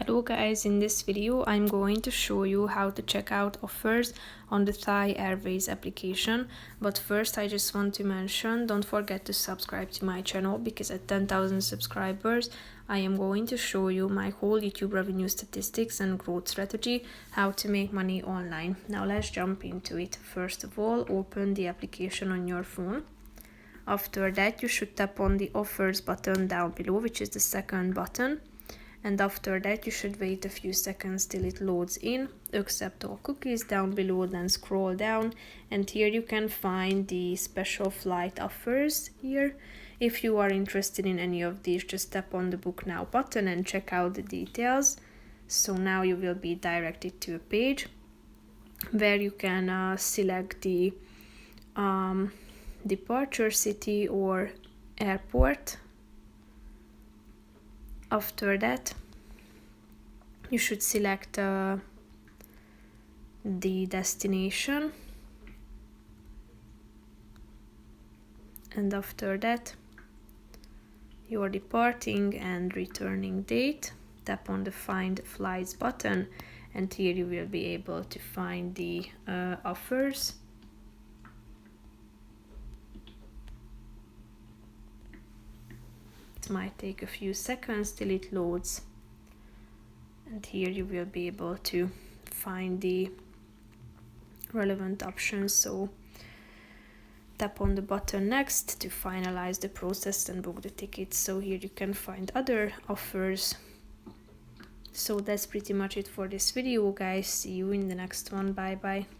Hello guys, in this video I'm going to show you how to check out offers on the Thai Airways application. But first I just want to mention, don't forget to subscribe to my channel, because at 10,000 subscribers I am going to show you my whole YouTube revenue statistics and growth strategy, how to make money online. Now let's jump into it. First of all, open the application on your phone. After that you should tap on the offers button down below, which is the second button. And after that you should wait a few seconds till it loads in. Accept all cookies down below, then scroll down, and here you can find the special flight offers here. If you are interested in any of these, just tap on the book now button and check out the details. So now you will be directed to a page where you can select the departure city or airport. After that you should select the destination, and after that your departing and returning date. Tap on the find flights button, and here you will be able to find the offers. It might take a few seconds till it loads, and here you will be able to find the relevant options. So tap on the button next to finalize the process and book the ticket. So here you can find other offers. So that's pretty much it for this video, guys. See you in the next one. Bye bye.